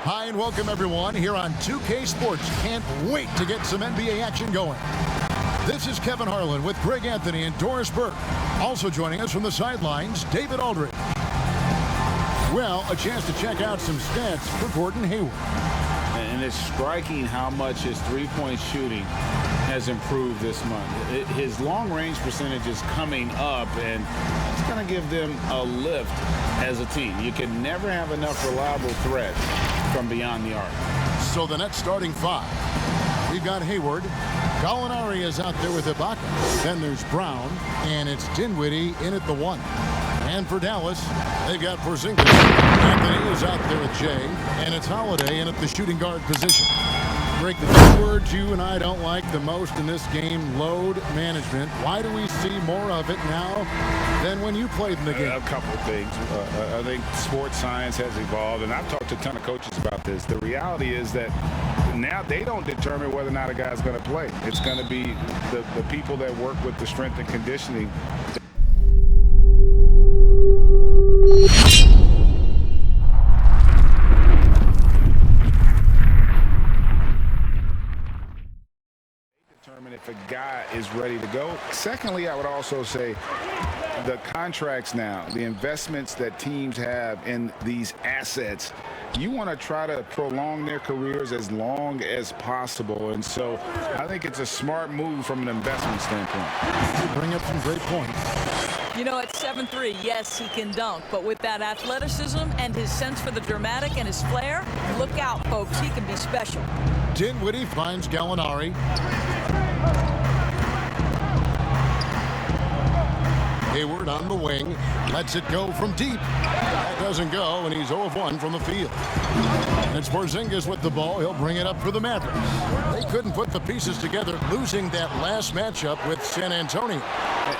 Hi and welcome everyone here on 2K Sports. Can't wait to get some NBA action going. This is Kevin Harlan with Greg Anthony and Doris Burke. Also joining us from the sidelines, David Aldridge. Well, a chance to check out some stats for Gordon Hayward. And it's striking how much his three-point shooting has improved this month. His long-range percentage is coming up, and it's going to give them a lift as a team. You can never have enough reliable threats from beyond the arc. So the Nets starting five. We've got Hayward. Gallinari is out there with Ibaka. Then there's Brown, and it's Dinwiddie in at the one. And for Dallas, they've got Porzingis. Anthony is out there with Jay, and it's Holiday in at the shooting guard position. Greg, the two words you and I don't like the most in this game, load management. Why do we see more of it now than when you played in the game? A couple of things. I think sports science has evolved, and I've talked to a ton of coaches about this. The reality is that now they don't determine whether or not a guy's going to play. It's going to be the people that work with the strength and conditioning. Determine if a guy is ready to go. Secondly, I would also say the contracts now, the investments that teams have in these assets, you want to try to prolong their careers as long as possible. And so I think it's a smart move from an investment standpoint. Bring up some great points. You know, at 7'3", yes, he can dunk, but with that athleticism and his sense for the dramatic and his flair, look out, folks, he can be special. Dinwiddie finds Gallinari. Hayward on the wing, lets it go from deep. That doesn't go, and he's 0 of 1 from the field. And it's Porzingis with the ball. He'll bring it up for the Mavericks. They couldn't put the pieces together, losing that last matchup with San Antonio.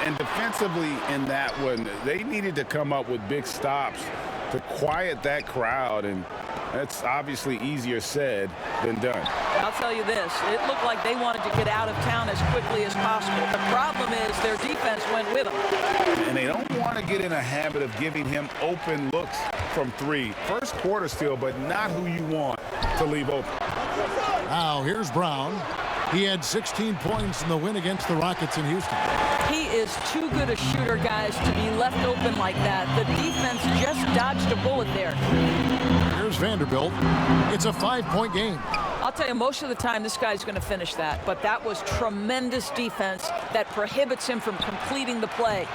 And defensively in that one, they needed to come up with big stops to quiet that crowd, and that's obviously easier said than done. I'll tell you this, it looked like they wanted to get out of town as quickly as possible. The problem is their defense went with them. And they don't want to get in a habit of giving him open looks from three. First quarter still, but not who you want to leave open. Now here's Brown. He had 16 points in the win against the Rockets in Houston. He is too good a shooter, guys, to be left open like that. The defense just dodged a bullet there. Here's Vanderbilt. It's a 5-point game. I'll tell you, most of the time this guy's going to finish that, but that was tremendous defense that prohibits him from completing the play.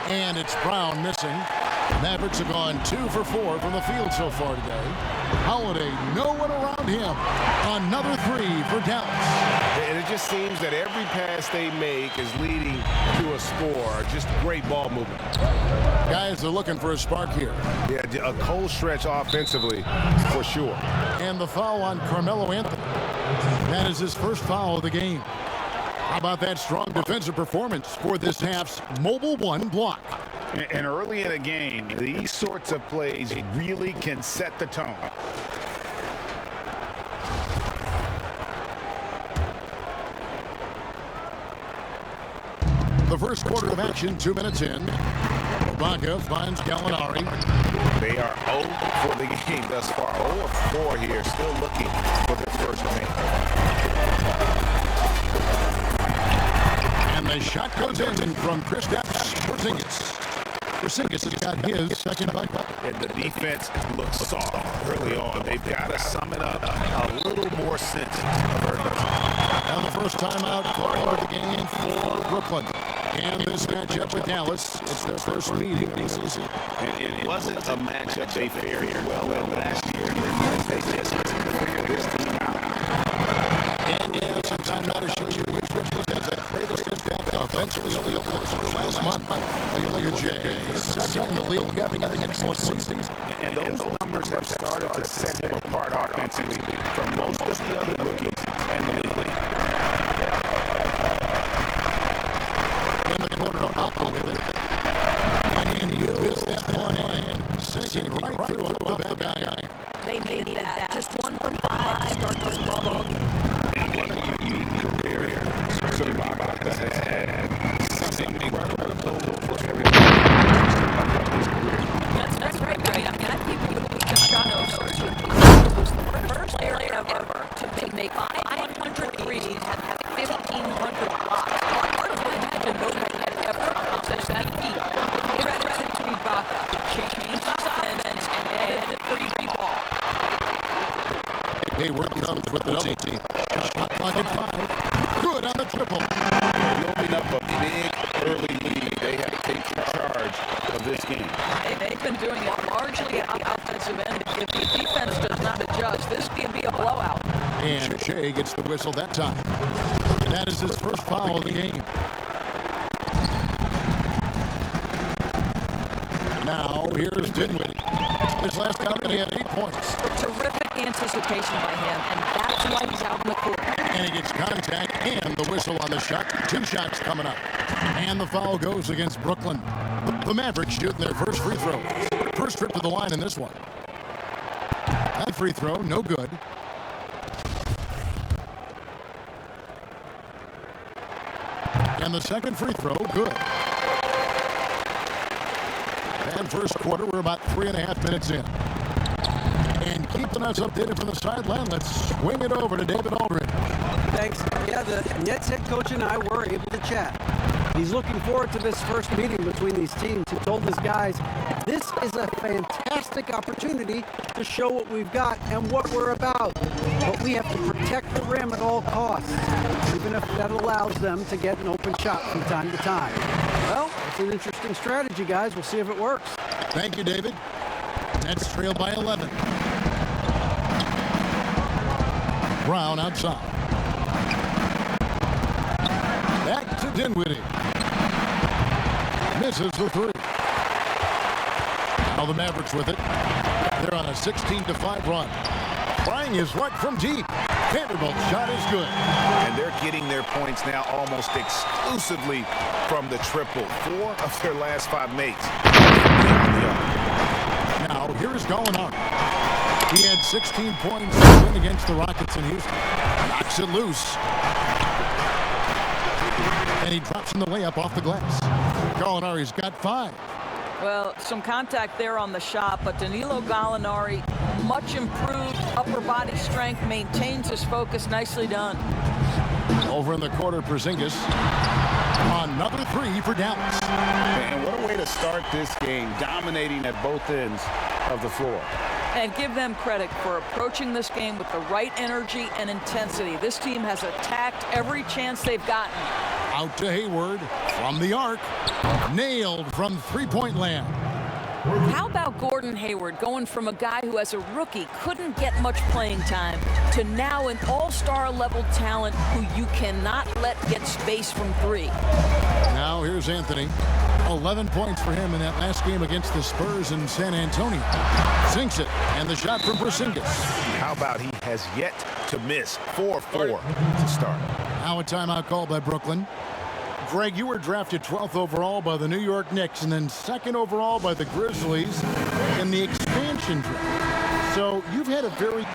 And it's Brown missing. Mavericks have gone 2 for 4 from the field so far today. Holiday, no one around him. Another 3 for Dallas. And it just seems that every pass they make is leading to a score. Just great ball movement. Guys are looking for a spark here. Yeah, a cold stretch offensively for sure. And the foul on Carmelo Anthony. That is his first foul of the game. How about that strong defensive performance for this half's mobile one block? And early in a game, these sorts of plays really can set the tone. The first quarter of action, 2 minutes in. Ibaka finds Gallinari. They are 0 for the game thus far. 0 of 4 here, still looking for their first win. And the shot goes in from Kristaps Porzingis. Porzingis has got his second bucket. And the defense looks soft early on. They've got to sum it up a little more sense of urgency. Now the first time out for the game for Brooklyn. And this matchup with Dallas, it's their first meeting this season. And it wasn't a matchup they fared well last year. They just had to figure this team out. And yeah, sometimes not a show you which was as a greatest impact offensively last month. Look at Jay. In the league, having an excellent season. And those numbers have started to set him apart offensively from most of the other rookies in the league. In the corner of Alpha with it. And you missed that one and sinking right through the guy. They needed that. Just 1 from 5 to start this ball. And what a unique career Ibaka has had. Something incredible for everyone. That's right, right. I mean, I think we shot no comes with the double team. Shot clock at 5. Good on the triple. Building up a big early lead. They have taken charge of this game. They've been doing it largely on the offensive end. If the defense does not adjust, this could be a blowout. And Shea gets the whistle that time. And that is his first foul of the game. Now, here's Dinwiddie. His last outing, he had 8 points. Terrific anticipation by him, and that's why he's out in the court. And he gets contact and the whistle on the shot. 2 shots coming up. And the foul goes against Brooklyn. The Mavericks shooting their first free throw. First trip to the line in this one. That free throw, no good. And the second free throw, good. And first quarter, we're about 3.5 minutes in. And keeping us updated from the sideline, let's swing it over to David Aldridge. Thanks. Yeah, the Nets head coach and I were able to chat. He's looking forward to this first meeting between these teams. He told his guys, this is a fantastic opportunity to show what we've got and what we're about. But we have to protect the rim at all costs, even if that allows them to get an open shot from time to time. Well, it's an interesting strategy, guys. We'll see if it works. Thank you, David. Nets trail by 11. Brown outside. Back to Dinwiddie. Misses the 3. Now the Mavericks with it. They're on a 16-5 run. Trying his luck from deep. Vanderbilt's shot is good. And they're getting their points now almost exclusively from the triple. 4 of their last 5 makes. Now here's Gallinari. He had 16 points to win against the Rockets in Houston. Knocks it loose. And he drops in the layup off the glass. Gallinari's got 5. Well, some contact there on the shot, but Danilo Gallinari, much improved upper body strength, maintains his focus. Nicely done. Over in the quarter, Porzingis. Another 3 for Dallas. And what a way to start this game, dominating at both ends of the floor. And give them credit for approaching this game with the right energy and intensity. This team has attacked every chance they've gotten. Out to Hayward from the arc. Nailed from three-point land. How about Gordon Hayward going from a guy who as a rookie couldn't get much playing time to now an all-star level talent who you cannot let get space from 3. Now here's Anthony. 11 points for him in that last game against the Spurs in San Antonio. Sinks it, and the shot from Porzingis. How about he has yet to miss 4-4 to start. Now a timeout called by Brooklyn. Greg, you were drafted 12th overall by the New York Knicks and then 2nd overall by the Grizzlies in the expansion draft. So you've had a very...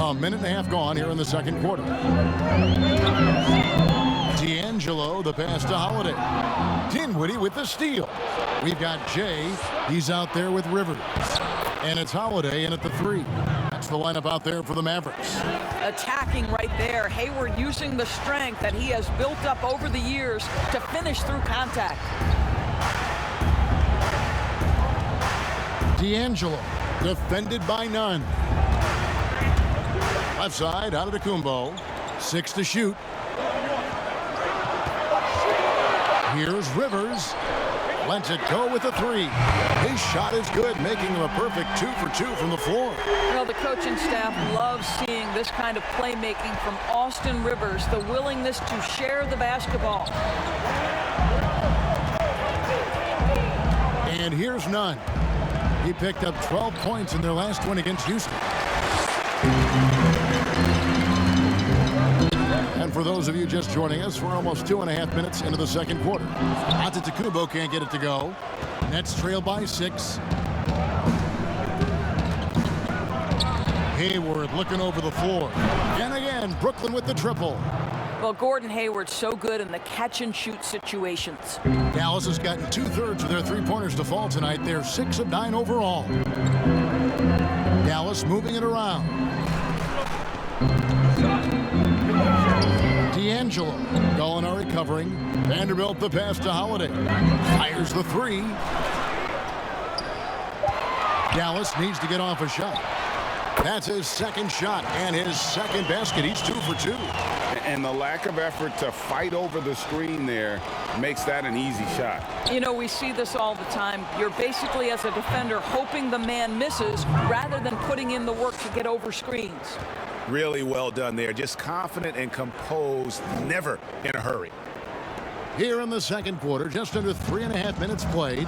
A minute and a half gone here in the second quarter. D'Angelo, the pass to Holiday. Dinwiddie with the steal. We've got Jay. He's out there with Rivers. And it's Holiday in at the 3. That's the lineup out there for the Mavericks. Attacking right there. Hayward using the strength that he has built up over the years to finish through contact. D'Angelo, defended by none. Left side, out of the Kumbo. 6 to shoot. Here's Rivers. Lets it go with a 3. His shot is good, making him a perfect 2 for 2 from the floor. Well, the coaching staff loves seeing this kind of playmaking from Austin Rivers, the willingness to share the basketball. And here's Nunn. He picked up 12 points in their last win against Houston. And for those of you just joining us, we're almost 2.5 minutes into the second quarter. Antetokounmpo can't get it to go. Nets trail by 6. Hayward looking over the floor. And again, Brooklyn with the triple. Well, Gordon Hayward's so good in the catch-and-shoot situations. Dallas has gotten 2/3 of their three-pointers to fall tonight. They're 6 of 9 overall. Dallas moving it around. D'Angelo. Gallinari covering. Vanderbilt the pass to Holiday. Fires the three. Dallas needs to get off a shot. That's his second shot and his second basket. He's 2 for 2. And the lack of effort to fight over the screen there makes that an easy shot. You know, we see this all the time. You're basically, as a defender, hoping the man misses rather than putting in the work to get over screens. Really well done there. Just confident and composed, never in a hurry. Here in the second quarter, just under 3.5 minutes played.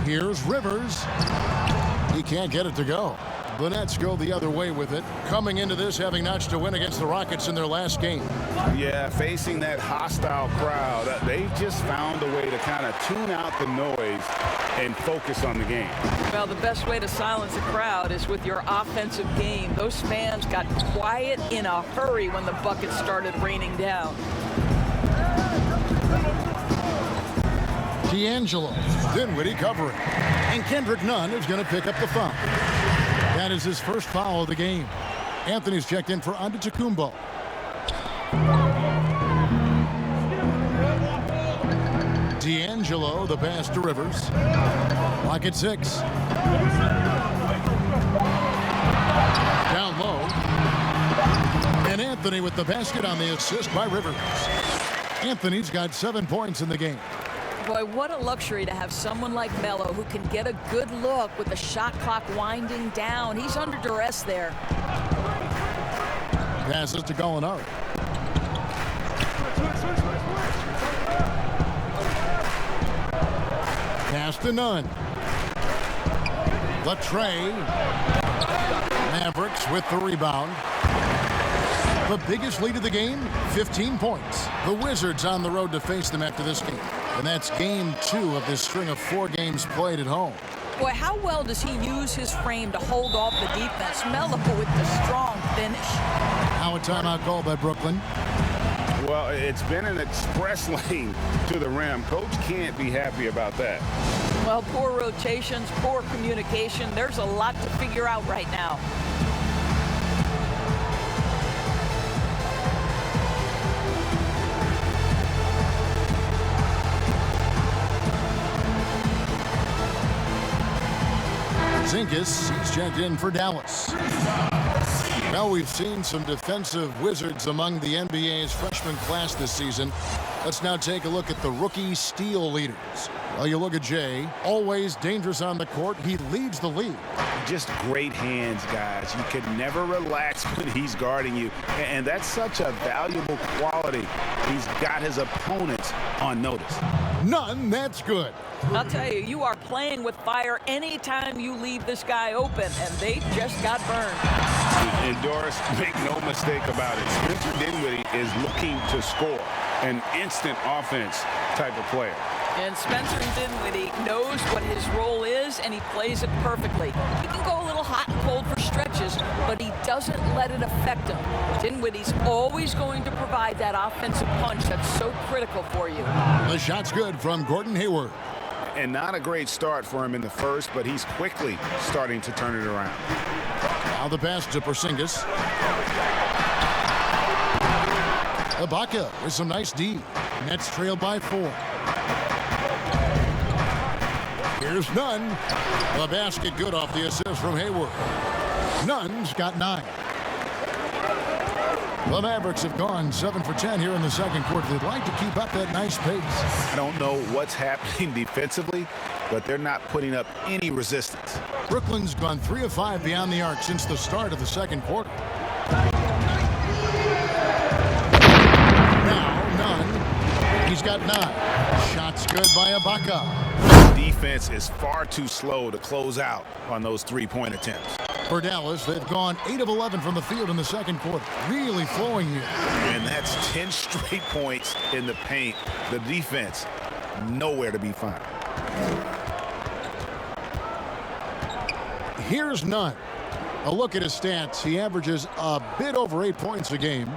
Here's Rivers. He can't get it to go. The Nets go the other way with it, coming into this having notched a win against the Rockets in their last game. Yeah, facing that hostile crowd, they've just found a way to kind of tune out the noise and focus on the game. Well, the best way to silence a crowd is with your offensive game. Those fans got quiet in a hurry when the buckets started raining down. D'Angelo, Dinwiddie covering. And Kendrick Nunn is going to pick up the foul. That is his first foul of the game. Anthony's checked in for Antetokounmpo. D'Angelo, the pass to Rivers. Clock at 6. Down low. And Anthony with the basket on the assist by Rivers. Anthony's got 7 points in the game. Boy, what a luxury to have someone like Melo who can get a good look with the shot clock winding down. He's under duress there. Passes to Gallinari. Pass to Nunn. Latrey. Mavericks with the rebound. The biggest lead of the game, 15 points. The Wizards on the road to face them after this game. And that's game 2 of this string of 4 games played at home. Boy, how well does he use his frame to hold off the defense? Melo with the strong finish. Now a timeout called by Brooklyn. Well, it's been an express lane to the rim. Coach can't be happy about that. Well, poor rotations, poor communication. There's a lot to figure out right now. Zinkas, he's checked in for Dallas. Well, we've seen some defensive wizards among the NBA's freshman class this season. Let's now take a look at the rookie steal leaders. Well, you look at Jay, always dangerous on the court. He leads the league. Just great hands, guys. You can never relax when he's guarding you. And that's such a valuable quality. He's got his opponents on notice. None, that's good. I'll tell you, you are playing with fire anytime you leave this guy open, and they just got burned. And Doris, make no mistake about it. Spencer Dinwiddie is looking to score. An instant offense type of player. And Spencer Dinwiddie knows what his role is, and he plays it perfectly. He can go a little hot and cold for stretches, but he doesn't let it affect him. Dinwiddie's always going to provide that offensive punch that's so critical for you. The shot's good from Gordon Hayward. And not a great start for him in the first, but he's quickly starting to turn it around. Now the pass to Porzingis. Ibaka with some nice D. Nets trailed by 4. Here's Nunn. The basket good off the assist from Hayward. Nunn's got 9. The Mavericks have gone 7 for 10 here in the second quarter. They'd like to keep up that nice pace. I don't know what's happening defensively, but they're not putting up any resistance. Brooklyn's gone 3 of 5 beyond the arc since the start of the second quarter. Now Nunn. He's got 9. Shots good by Ibaka. Defense is far too slow to close out on those three-point attempts. For Dallas, they've gone 8 of 11 from the field in the second quarter. Really flowing here. And that's 10 straight points in the paint. The defense, nowhere to be found. Here's Nunn. A look at his stats. He averages a bit over 8 points a game.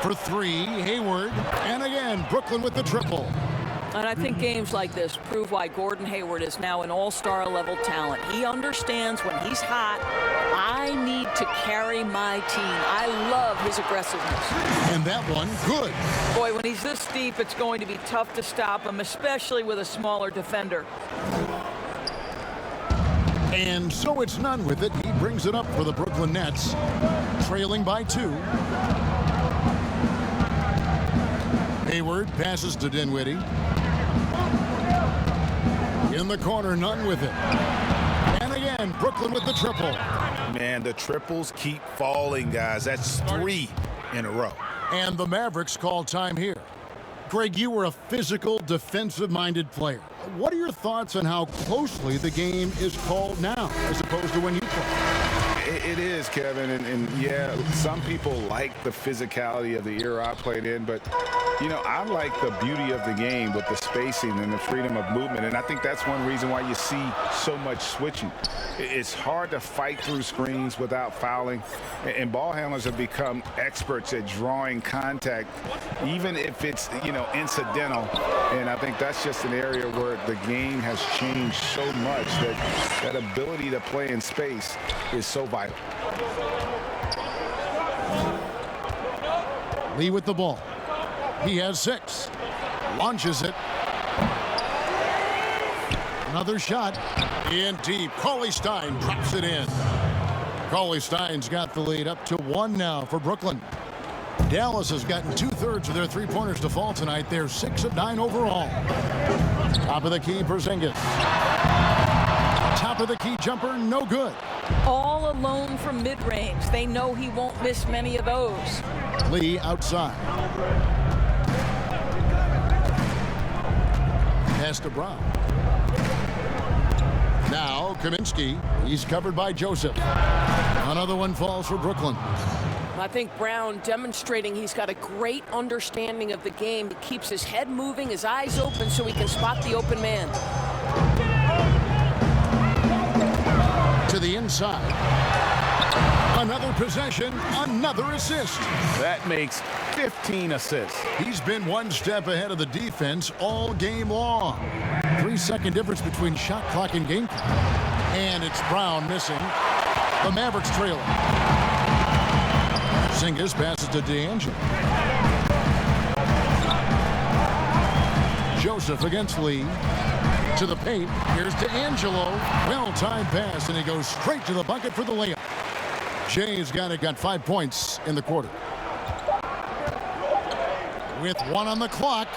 For 3, Hayward. And again, Brooklyn with the triple. And I think games like this prove why Gordon Hayward is now an all-star level talent. He understands when he's hot, I need to carry my team. I love his aggressiveness. And that one, good. Boy, when he's this deep, it's going to be tough to stop him, especially with a smaller defender. And so it's none with it. He brings it up for the Brooklyn Nets, trailing by 2. Hayward passes to Dinwiddie. In the corner, none with it. And again, Brooklyn with the triple. Man, the triples keep falling, guys. That's 3 in a row. And the Mavericks call time here. Greg, you were a physical, defensive-minded player. What are your thoughts on how closely the game is called now as opposed to when you played? It is, Kevin, and yeah, some people like the physicality of the era I played in, but, you know, I like the beauty of the game with the spacing and the freedom of movement, and I think that's one reason why you see so much switching. It's hard to fight through screens without fouling, and ball handlers have become experts at drawing contact, even if it's, you know, incidental, and I think that's just an area where the game has changed so much that ability to play in space is so vital. Lee with the ball. He has 6. Launches it. Another shot. In deep. Cauley-Stein drops it in. Cauley-Stein's got the lead up to 1 now for Brooklyn. Dallas has gotten 2/3 of their three-pointers to fall tonight. They're 6 of 9 overall. Top of the key, Porzingis. Top of the key jumper, no good. All alone from mid-range. They know he won't miss many of those. Lee outside. Pass to Brown. Now Kaminsky. He's covered by Joseph. Another one falls for Brooklyn. I think Brown demonstrating he's got a great understanding of the game. He keeps his head moving, his eyes open so he can spot the open man. To the inside. Another possession, another assist. That makes 15 assists. He's been one step ahead of the defense all game long. 3-second difference between shot clock and game clock. And it's Brown missing. The Mavericks trailing. Porzingis passes to D'Angelo. Joseph against Lee. To the paint. Here's D'Angelo. Well-timed pass, and he goes straight to the bucket for the layup. Jay's got 5 points in the quarter. With 1 on the clock,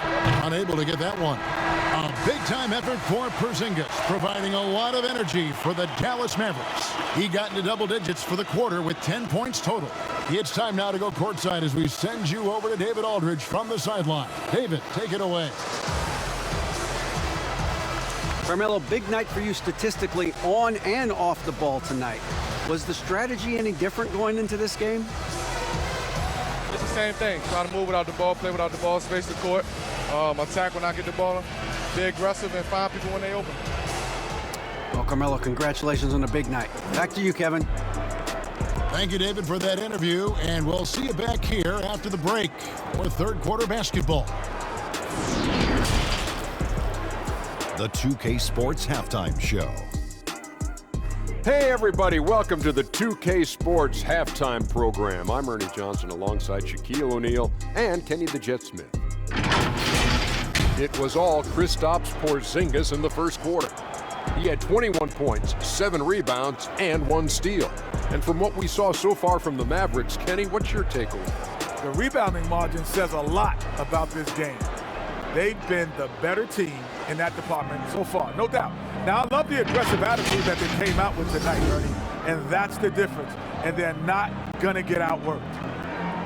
unable to get that one. A big-time effort for Porzingis, providing a lot of energy for the Dallas Mavericks. He got into double digits for the quarter with 10 points total. It's time now to go courtside as we send you over to David Aldridge from the sideline. David, take it away. Carmelo, big night for you statistically on and off the ball tonight. Was the strategy any different going into this game? It's the same thing. Try to move without the ball, play without the ball, space the court, attack when I get the ball, be aggressive, and find people when they open. Well, Carmelo, congratulations on a big night. Back to you, Kevin. Thank you, David, for that interview, and we'll see you back here after the break for third quarter basketball. The 2K Sports Halftime Show. Hey everybody, welcome to the 2K Sports Halftime Program. I'm Ernie Johnson alongside Shaquille O'Neal and Kenny the Jet Smith. It was all Kristaps Porzingis in the first quarter. He had 21 points, 7 rebounds, and 1 steal. And from what we saw so far from the Mavericks, Kenny, what's your takeaway? The rebounding margin says a lot about this game. They've been the better team in that department so far, no doubt. Now, I love the aggressive attitude that they came out with tonight, Ernie, and that's the difference. And they're not going to get outworked.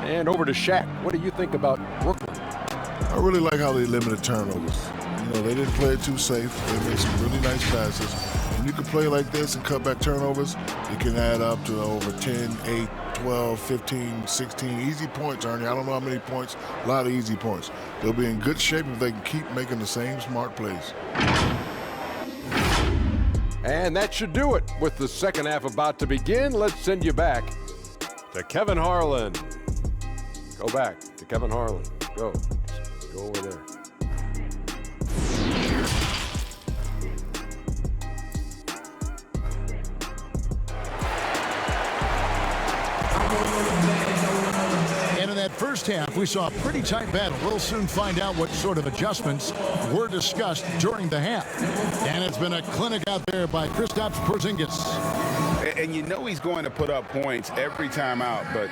And over to Shaq. What do you think about Brooklyn? I really like how they limited turnovers. You know, they didn't play it too safe. They made some really nice passes. When you can play like this and cut back turnovers, it can add up to over 10, 8, 12, 15, 16 easy points, Ernie. I don't know how many points, a lot of easy points. They'll be in good shape if they can keep making the same smart plays. And that should do it. With the second half about to begin, let's send you back to Kevin Harlan. Go back to Kevin Harlan. Go over there. And in that first half, we saw a pretty tight battle. We'll soon find out what sort of adjustments were discussed during the half. And it's been a clinic out there by Kristaps Porzingis. And you know he's going to put up points every time out, but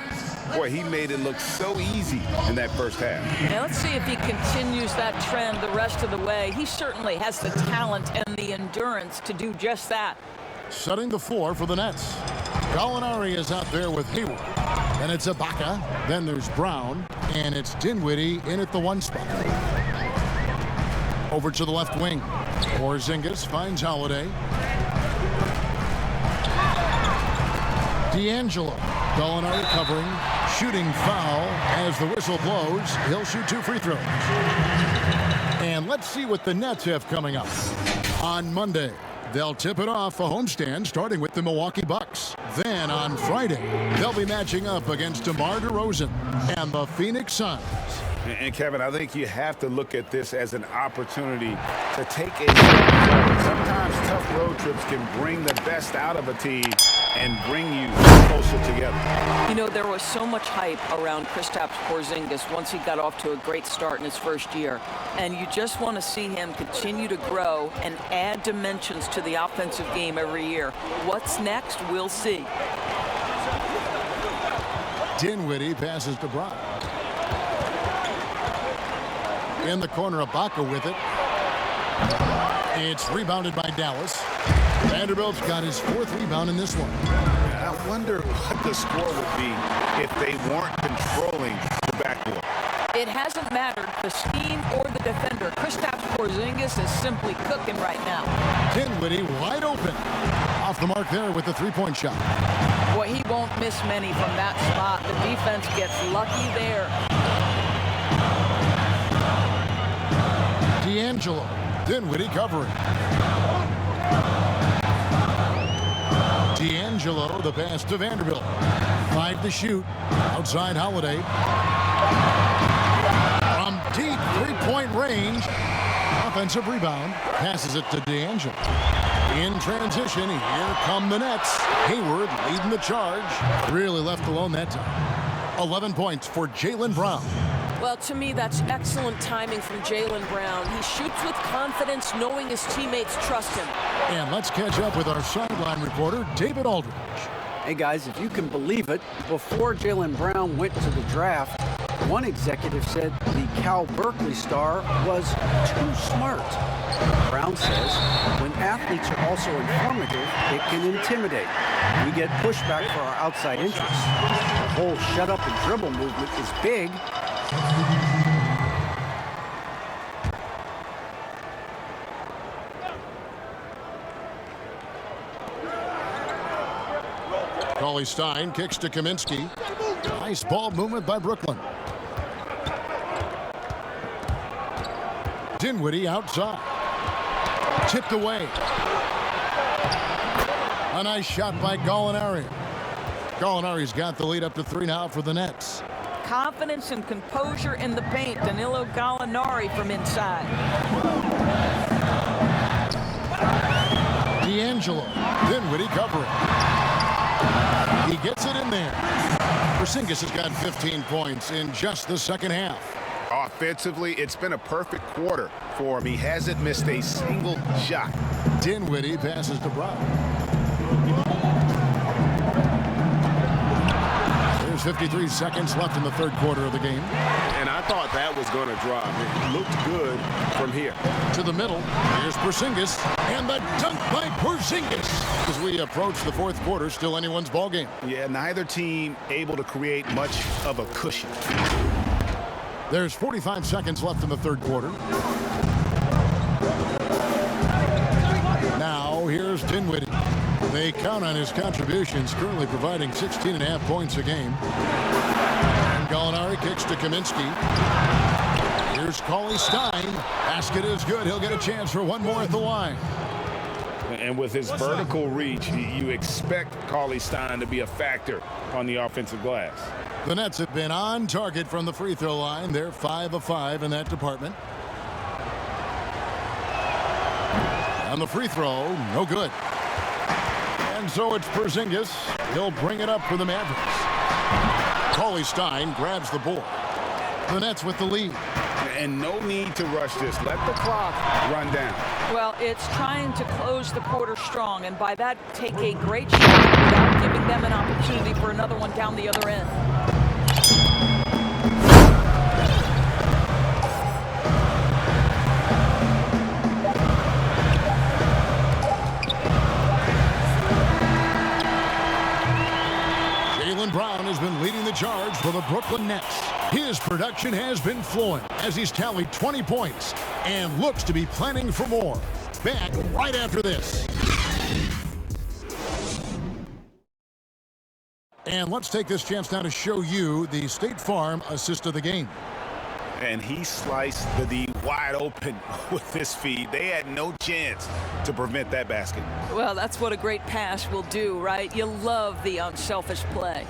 boy, he made it look so easy in that first half. Now let's see if he continues that trend the rest of the way. He certainly has the talent and the endurance to do just that. Setting the floor for the Nets. Gallinari is out there with Hayward. Then it's Ibaka. Then there's Brown. And it's Dinwiddie in at the 1 spot. Over to the left wing. Porzingis finds Holiday. D'Angelo. Gallinari covering. Shooting foul as the whistle blows. He'll shoot 2 free throws. And let's see what the Nets have coming up. On Monday, they'll tip it off a homestand starting with the Milwaukee Bucks. Then on Friday, they'll be matching up against DeMar DeRozan and the Phoenix Suns. And Kevin, I think you have to look at this as an opportunity to take a step forward. Sometimes tough road trips can bring the best out of a team and bring you closer together. You know, there was so much hype around Kristaps Porzingis once he got off to a great start in his first year. And you just want to see him continue to grow and add dimensions to the offensive game every year. What's next? We'll see. Dinwiddie passes to Brown. In the corner, Ibaka with it. It's rebounded by Dallas. Vanderbilt's got his 4th rebound in this one. I wonder what the score would be if they weren't controlling the backcourt. It hasn't mattered the scheme or the defender. Kristaps Porzingis is simply cooking right now. Dinwiddie wide open. Off the mark there with the 3-point shot. Boy, he won't miss many from that spot. The defense gets lucky there. D'Angelo. Dinwiddie covering. D'Angelo, the pass to Vanderbilt. 5 to shoot. Outside Holiday. From deep 3-point range. Offensive rebound. Passes it to D'Angelo. In transition, here come the Nets. Hayward leading the charge. Really left alone that time. 11 points for Jaylen Brown. Well, to me, that's excellent timing from Jaylen Brown. He shoots with confidence, knowing his teammates trust him. And let's catch up with our sideline reporter, David Aldridge. Hey, guys, if you can believe it, before Jaylen Brown went to the draft, one executive said the Cal Berkeley star was too smart. Brown says when athletes are also informative, it can intimidate. We get pushback for our outside interests. The whole shut up and dribble movement is big. Cauley-Stein kicks to Kaminsky. Nice ball movement by Brooklyn. Dinwiddie outside. Tipped away. A nice shot by Gallinari. Gallinari's got the lead up to 3 now for the Nets. Confidence and composure in the paint. Danilo Gallinari from inside. D'Angelo. Dinwiddie covering. He gets it in there. Porzingis has got 15 points in just the second half. Offensively, it's been a perfect quarter for him. He hasn't missed a single shot. Dinwiddie passes to Brown. There's 53 seconds left in the 3rd quarter of the game. And I thought that was going to drop. It looked good from here. To the middle. Here's Porzingis. And the dunk by Porzingis. As we approach the 4th quarter, still anyone's ball game. Yeah, neither team able to create much of a cushion. There's 45 seconds left in the 3rd quarter. Now, here's Dinwiddie. They count on his contributions, currently providing 16.5 points a game. And Gallinari kicks to Kaminsky. Here's Cauley-Stein. Basket is good. He'll get a chance for one more at the line. And with his vertical reach, you expect Cauley-Stein to be a factor on the offensive glass. The Nets have been on target from the free throw line. They're 5 of 5 in that department. And the free throw, no good. And so it's Porzingis. He'll bring it up for the Mavericks. Cauley Stein grabs the board. The Nets with the lead. And no need to rush this. Let the clock run down. Well, it's trying to close the quarter strong, and by that, take a great shot without giving them an opportunity for another one down the other end. Brown has been leading the charge for the Brooklyn Nets. His production has been flowing as he's tallied 20 points and looks to be planning for more. Back right after this. And let's take this chance now to show you the State Farm assist of the game. And he sliced the D wide open with his feed. They had no chance to prevent that basket. Well, that's what a great pass will do, right? You love the unselfish play.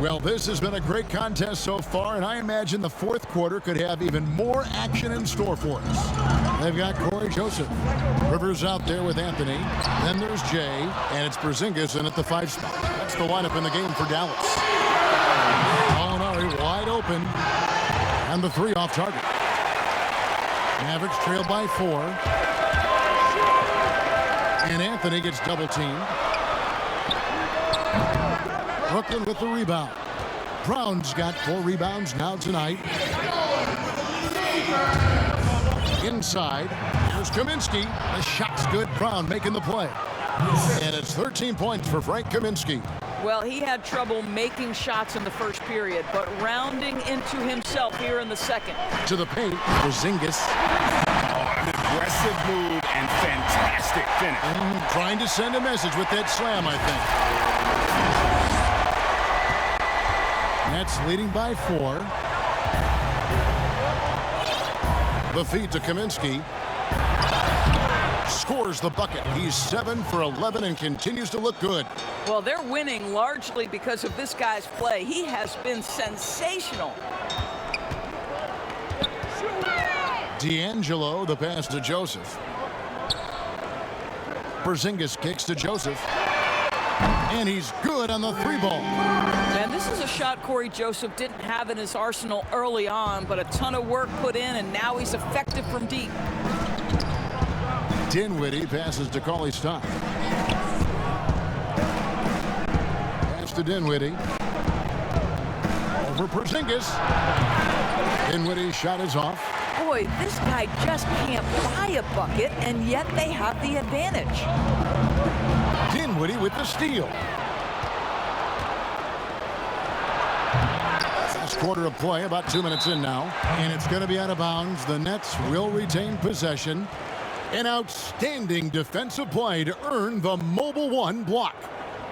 Well, this has been a great contest so far, and I imagine the fourth quarter could have even more action in store for us. They've got Corey Joseph. Rivers out there with Anthony. Then there's Jay, and it's Porzingis in at the 5 spot. That's the lineup in the game for Dallas. Gallinari wide open, and the 3 off target. Mavericks trail by 4. And Anthony gets double teamed. Brooklyn with the rebound. Brown's got 4 rebounds now tonight. Inside, here's Kaminsky. The shot's good. Brown making the play. And it's 13 points for Frank Kaminsky. Well, he had trouble making shots in the first period, but rounding into himself here in the second. To the paint, Porzingis. An aggressive move and fantastic finish. Trying to send a message with that slam, I think. Nets leading by 4. The feed to Kaminsky. Scores the bucket. He's 7 for 11 and continues to look good. Well, they're winning largely because of this guy's play. He has been sensational. D'Angelo, the pass to Joseph. Porzingis kicks to Joseph. And he's good on the 3 ball. And this is a shot Corey Joseph didn't have in his arsenal early on, but a ton of work put in, and now he's effective from deep. Dinwiddie passes to Cauley Stein. Pass to Dinwiddie. Over Porzingis. Dinwiddie's shot is off. Boy, this guy just can't buy a bucket, and yet they have the advantage. Dinwiddie with the steal. Last quarter of play, about 2 minutes in now, and it's going to be out of bounds. The Nets will retain possession. An outstanding defensive play to earn the Mobile 1 block.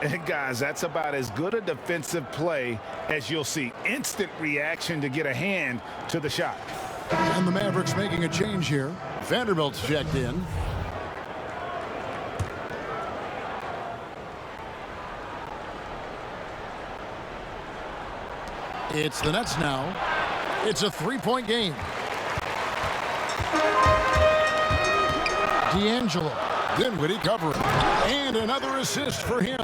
And guys, that's about as good a defensive play as you'll see. Instant reaction to get a hand to the shot. And the Mavericks making a change here. Vanderbilt's checked in. It's the Nets now. It's a 3-point game. D'Angelo. Dinwiddie covering. And another assist for him.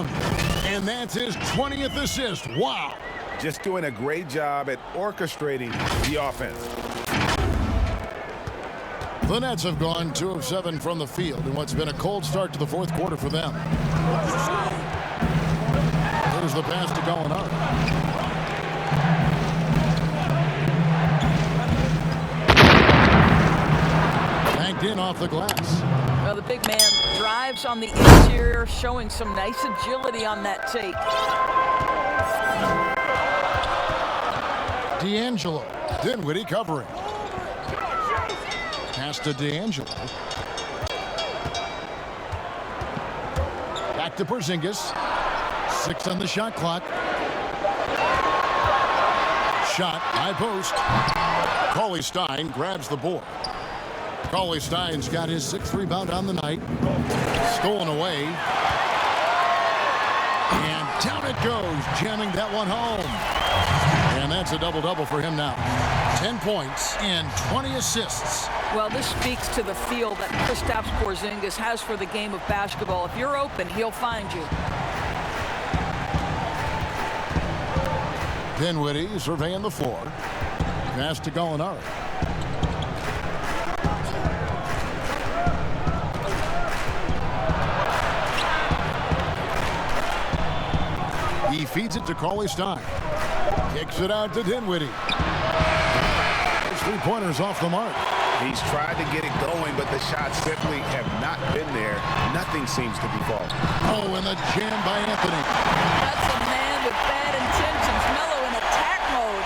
And that's his 20th assist. Wow. Just doing a great job at orchestrating the offense. The Nets have gone 2 of 7 from the field in what's been a cold start to the fourth quarter for them. There's the pass to Gallinari. Banked in off the glass. Well, the big man drives on the interior, showing some nice agility on that take. D'Angelo. Dinwiddie covering. Pass to D'Angelo. Back to Porzingis. 6 on the shot clock. Shot, high post. Cauley Stein grabs the board. Cauley Stein's got his 6th rebound on the night. Stolen away. And down it goes, jamming that one home. And And that's a double-double for him now. 10 points and 20 assists. Well, this speaks to the feel that Kristaps Porzingis has for the game of basketball. If you're open, he'll find you. Dinwiddie surveying the floor. Pass to Gallinari. He feeds it to Cauley-Stein. Kicks it out to Dinwiddie. Those three-pointers off the mark. He's tried to get it going, but the shots simply have not been there. Nothing seems to be falling. Oh, and the jam by Anthony. That's a man with bad intentions. Melo in attack mode.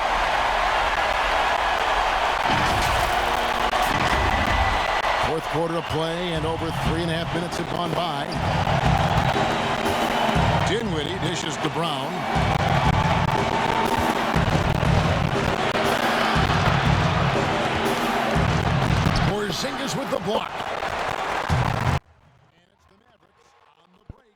Fourth quarter of play, and over 3.5 minutes have gone by. Dinwiddie dishes to Brown. Porzingis with the block. And it's the Mavericks on the break.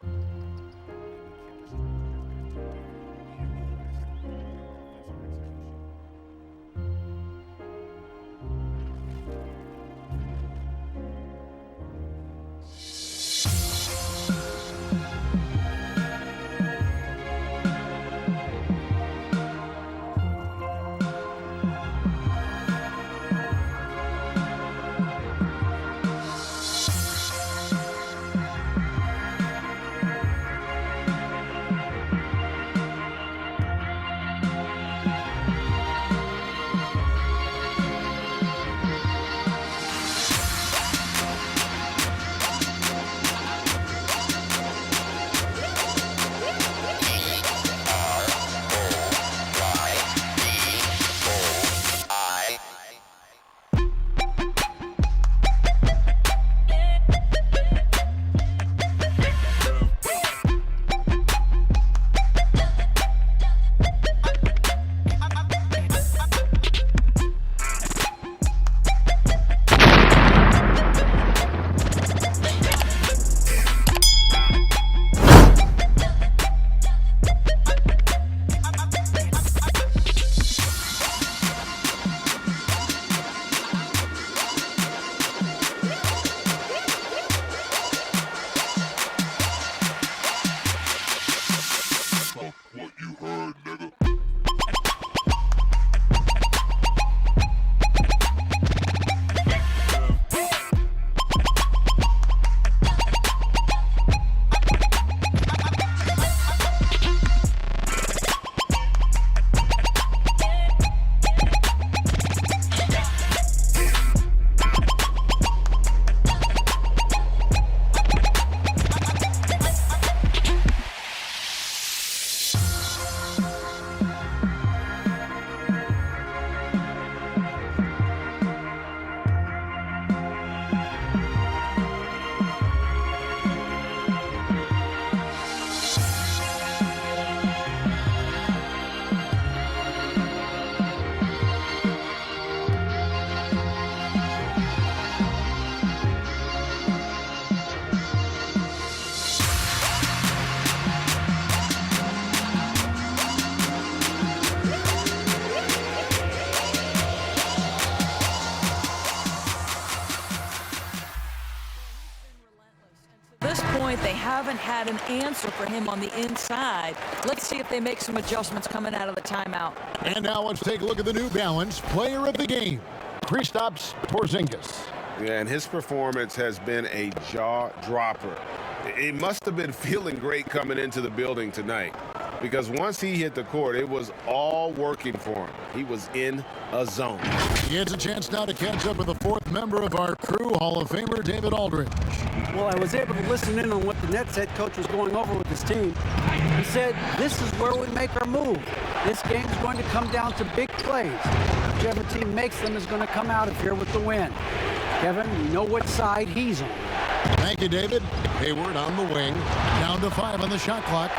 They haven't had an answer for him on the inside. Let's see if they make some adjustments coming out of the timeout. And now let's take a look at the New Balance player of the game, Kristaps Porzingis. Yeah, and his performance has been a jaw dropper. It must have been feeling great coming into the building tonight, because once he hit the court, it was all working for him. He was in a zone. He gets a chance now to catch up with the fourth member of our crew, Hall of Famer David Aldridge. Well, I was able to listen in on what the Nets head coach was going over with his team. He said, this is where we make our move. This game is going to come down to big plays. Whichever team makes them is going to come out of here with the win. Kevin, you know what side he's on. Thank you, David. Hayward on the wing. Down to 5 on the shot clock.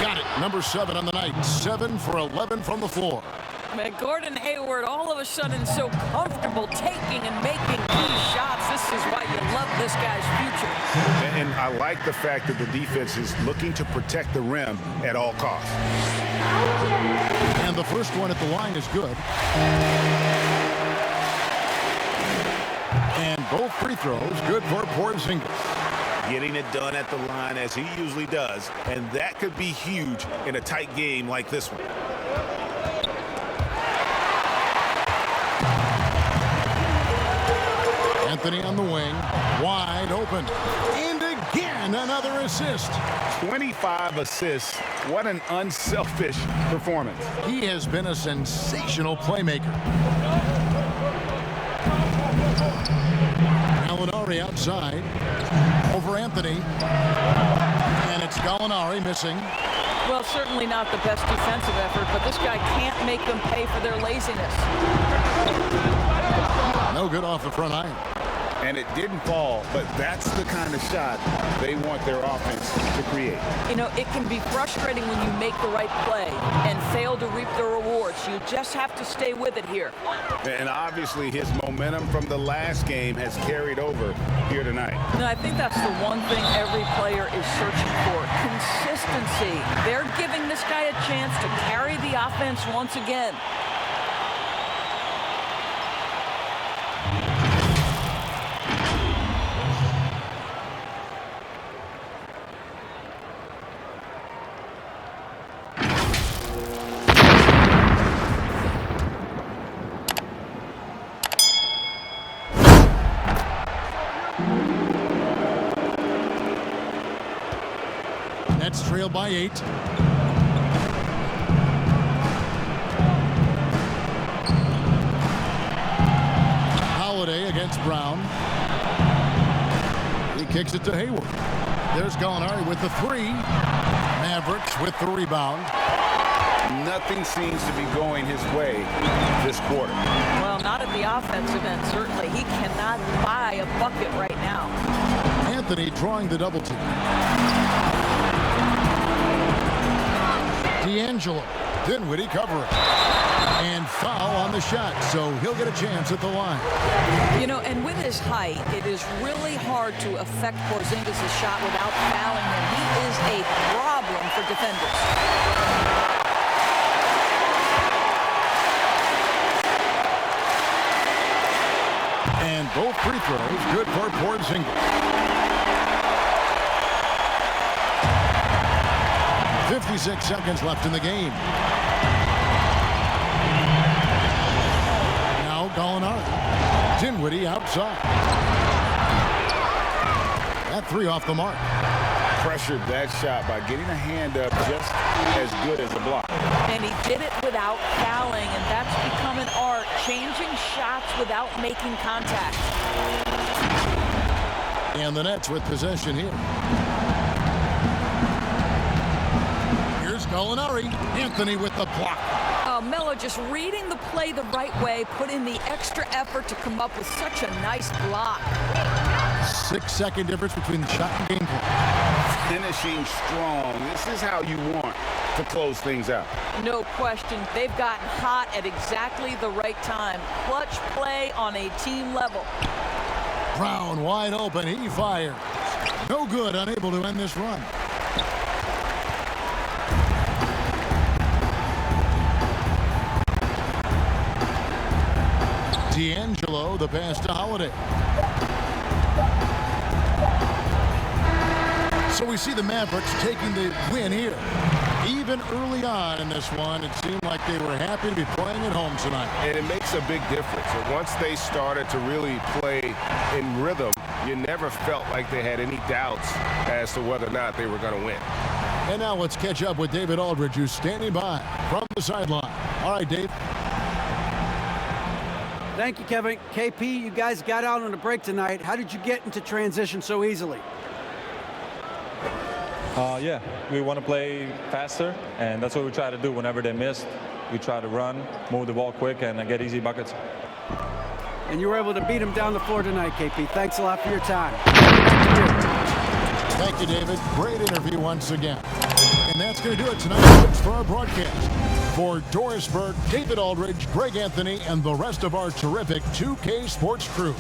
Got it. Number 7 on the night. 7 for 11 from the floor. Man, Gordon Hayward all of a sudden so comfortable taking and making key shots. This is why you love this guy's future. And I like the fact that the defense is looking to protect the rim at all costs. And the first one at the line is good. And both free throws good for Porzingis. Getting it done at the line as he usually does, and that could be huge in a tight game like this one. Anthony on the wing, wide open. And again, another assist. 25 assists. What an unselfish performance. He has been a sensational playmaker. Gallinari outside. Over Anthony. And it's Gallinari missing. Well, certainly not the best defensive effort, but this guy can't make them pay for their laziness. No good off the front iron. And it didn't fall, but that's the kind of shot they want their offense to create. You know, it can be frustrating when you make the right play and fail to reap the rewards. You just have to stay with it here. And obviously his momentum from the last game has carried over here tonight. No, I think that's the one thing every player is searching for. Consistency. They're giving this guy a chance to carry the offense once again. Nets trail by 8. Holiday against Brown. He kicks it to Hayward. There's Gallinari with the 3. Mavericks with the rebound. Nothing seems to be going his way this quarter. Well, not at the offensive end, certainly. He cannot buy a bucket right now. Anthony drawing the double team. ANGELO. Dinwiddie covering. And foul on the shot, so he'll get a chance at the line. You know, and with his height, it is really hard to affect Porzingis' shot without fouling him. He is a problem for defenders. And both free throws good for Porzingis. 56 seconds left in the game. Now Gallinari. Dinwiddie outside. That 3 off the mark. Pressured that shot by getting a hand up just as good as a block. And he did it without fouling, and that's become an art, changing shots without making contact. And the Nets with possession here. Gallinari. Anthony with the block. Melo just reading the play the right way, put in the extra effort to come up with such a nice block. 6-second difference between the shot and game plan. Finishing strong. This is how you want to close things out. No question. They've gotten hot at exactly the right time. Clutch play on a team level. Brown wide open. He fires. No good. Unable to end this run. ANGELO, the pass to Holiday. So we see the Mavericks taking the win here. Even early on in this one, it seemed like they were happy to be playing at home tonight. And it makes a big difference. And once they started to really play in rhythm, you never felt like they had any doubts as to whether or not they were going to win. And now let's catch up with David Aldridge, who's standing by from the sideline. All right, Dave. Thank you, Kevin. KP, you guys got out on a break tonight. How did you get into transition so easily? Yeah, we want to play faster, and that's what we try to do whenever they miss. We try to run, move the ball quick, and get easy buckets. And you were able to beat them down the floor tonight, KP. Thanks a lot for your time. Thank you, David. Great interview once again. And that's going to do it tonight, folks, for our broadcast. For Doris Burke, David Aldridge, Greg Anthony, and the rest of our terrific 2K Sports crew,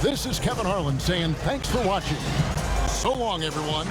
this is Kevin Harlan saying thanks for watching. So long, everyone.